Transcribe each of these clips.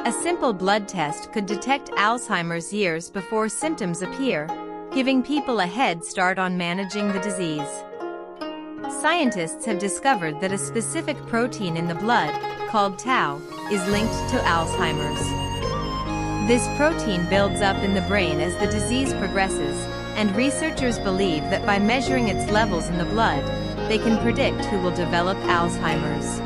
A simple blood test could detect Alzheimer's years before symptoms appear, giving people a head start on managing the disease. Scientists have discovered that a specific protein in the blood, called tau, is linked to Alzheimer's. This protein builds up in the brain as the disease progresses, and researchers believe that by measuring its levels in the blood, they can predict who will develop Alzheimer's.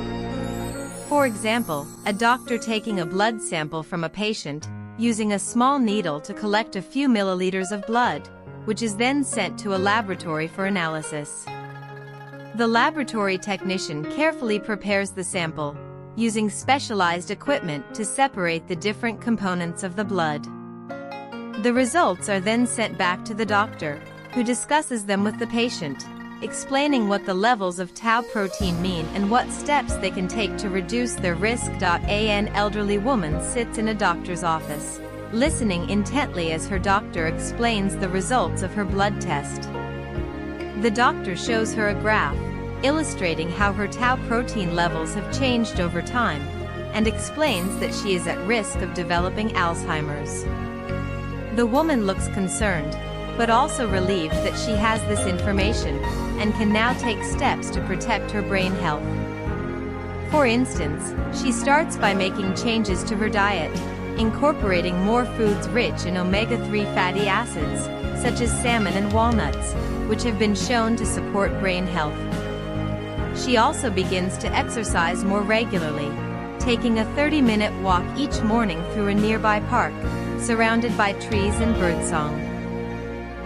For example, a doctor taking a blood sample from a patient, using a small needle to collect a few milliliters of blood, which is then sent to a laboratory for analysis. The laboratory technician carefully prepares the sample, using specialized equipment to separate the different components of the blood. The results are then sent back to the doctor, who discusses them with the patient, explaining what the levels of tau protein mean and what steps they can take to reduce their risk. An elderly woman sits in a doctor's office, listening intently as her doctor explains the results of her blood test. The doctor shows her a graph, illustrating how her tau protein levels have changed over time, and explains that she is at risk of developing Alzheimer's. The woman looks concerned, but also relieved that she has this information, and can now take steps to protect her brain health. For instance, she starts by making changes to her diet, incorporating more foods rich in omega-3 fatty acids, such as salmon and walnuts, which have been shown to support brain health. She also begins to exercise more regularly, taking a 30-minute walk each morning through a nearby park, surrounded by trees and birdsong.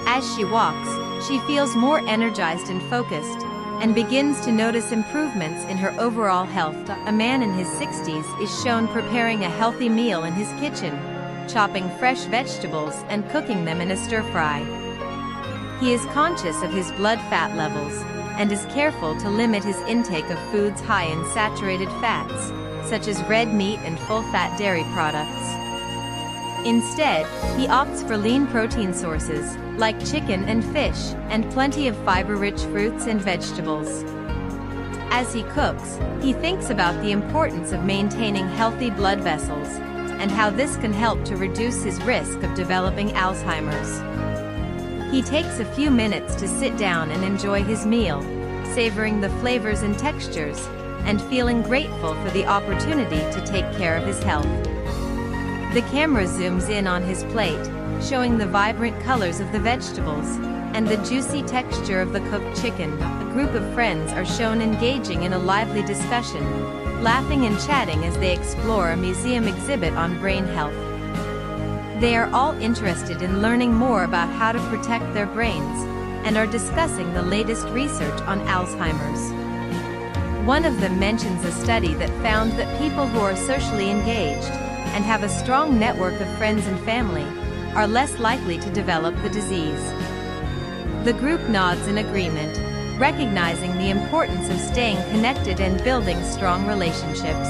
As she walks, she feels more energized and focused, and begins to notice improvements in her overall health. A man in his 60s is shown preparing a healthy meal in his kitchen, chopping fresh vegetables and cooking them in a stir-fry. He is conscious of his blood fat levels, and is careful to limit his intake of foods high in saturated fats, such as red meat and full-fat dairy products. Instead, he opts for lean protein sources, like chicken and fish, and plenty of fiber-rich fruits and vegetables. As he cooks, he thinks about the importance of maintaining healthy blood vessels, and how this can help to reduce his risk of developing Alzheimer's. He takes a few minutes to sit down and enjoy his meal, savoring the flavors and textures, and feeling grateful for the opportunity to take care of his health. The camera zooms in on his plate, showing the vibrant colors of the vegetables, and the juicy texture of the cooked chicken. A group of friends are shown engaging in a lively discussion, laughing and chatting as they explore a museum exhibit on brain health. They are all interested in learning more about how to protect their brains, and are discussing the latest research on Alzheimer's. One of them mentions a study that found that people who are socially engaged, and have a strong network of friends and family, are less likely to develop the disease. The group nods in agreement, recognizing the importance of staying connected and building strong relationships.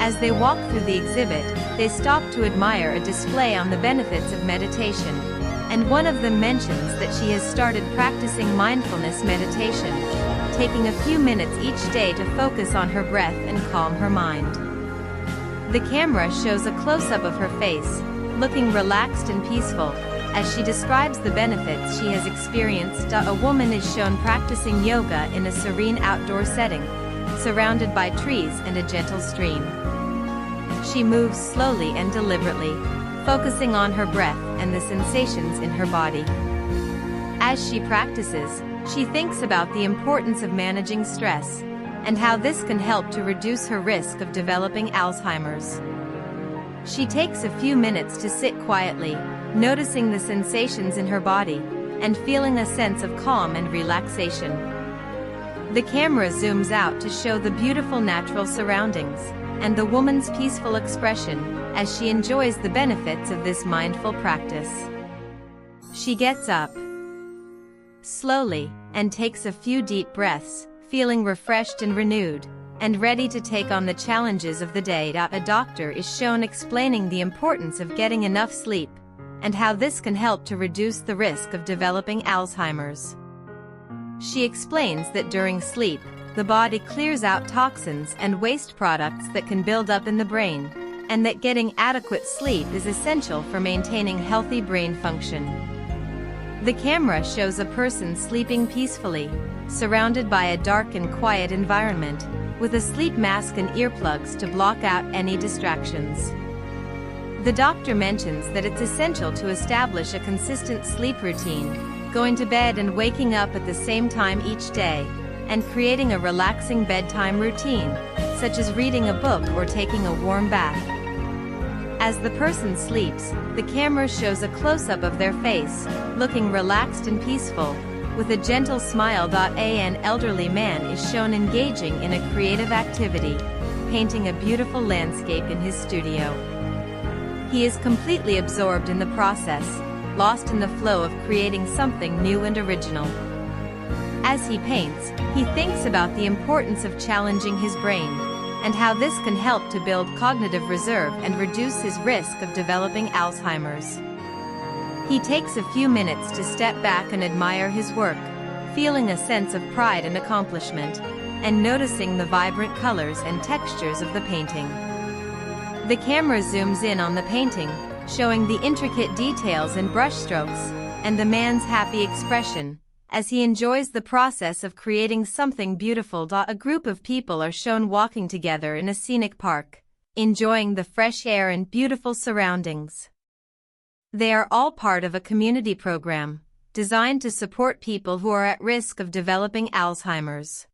As they walk through the exhibit, they stop to admire a display on the benefits of meditation, and one of them mentions that she has started practicing mindfulness meditation, taking a few minutes each day to focus on her breath and calm her mind. The camera shows a close-up of her face, looking relaxed and peaceful, as she describes the benefits she has experienced. A woman is shown practicing yoga in a serene outdoor setting, surrounded by trees and a gentle stream. She moves slowly and deliberately, focusing on her breath and the sensations in her body. As she practices, she thinks about the importance of managing stress, and how this can help to reduce her risk of developing Alzheimer's. She takes a few minutes to sit quietly, noticing the sensations in her body, and feeling a sense of calm and relaxation. The camera zooms out to show the beautiful natural surroundings, and the woman's peaceful expression, as she enjoys the benefits of this mindful practice. She gets up slowly, and takes a few deep breaths, feeling refreshed and renewed, and ready to take on the challenges of the day. A doctor is shown explaining the importance of getting enough sleep, and how this can help to reduce the risk of developing Alzheimer's. She explains that during sleep, the body clears out toxins and waste products that can build up in the brain, and that getting adequate sleep is essential for maintaining healthy brain function. The camera shows a person sleeping peacefully, surrounded by a dark and quiet environment, with a sleep mask and earplugs to block out any distractions. The doctor mentions that it's essential to establish a consistent sleep routine, going to bed and waking up at the same time each day, and creating a relaxing bedtime routine, such as reading a book or taking a warm bath. As the person sleeps, the camera shows a close-up of their face, looking relaxed and peaceful, with a gentle smile. An elderly man is shown engaging in a creative activity, painting a beautiful landscape in his studio. He is completely absorbed in the process, lost in the flow of creating something new and original. As he paints, he thinks about the importance of challenging his brain, and how this can help to build cognitive reserve and reduce his risk of developing Alzheimer's. He takes a few minutes to step back and admire his work, feeling a sense of pride and accomplishment, and noticing the vibrant colors and textures of the painting. The camera zooms in on the painting, showing the intricate details and brushstrokes, and the man's happy expression, as he enjoys the process of creating something beautiful. A group of people are shown walking together in a scenic park, enjoying the fresh air and beautiful surroundings. They are all part of a community program, designed to support people who are at risk of developing Alzheimer's.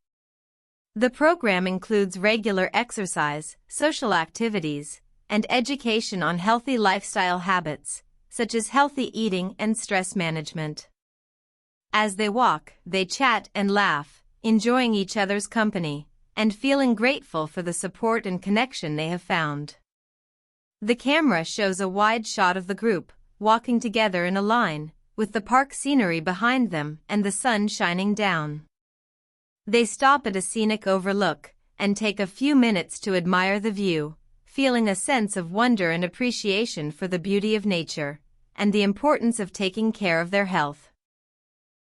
The program includes regular exercise, social activities, and education on healthy lifestyle habits, such as healthy eating and stress management. As they walk, they chat and laugh, enjoying each other's company, and feeling grateful for the support and connection they have found. The camera shows a wide shot of the group, walking together in a line, with the park scenery behind them and the sun shining down. They stop at a scenic overlook, and take a few minutes to admire the view, feeling a sense of wonder and appreciation for the beauty of nature, and the importance of taking care of their health.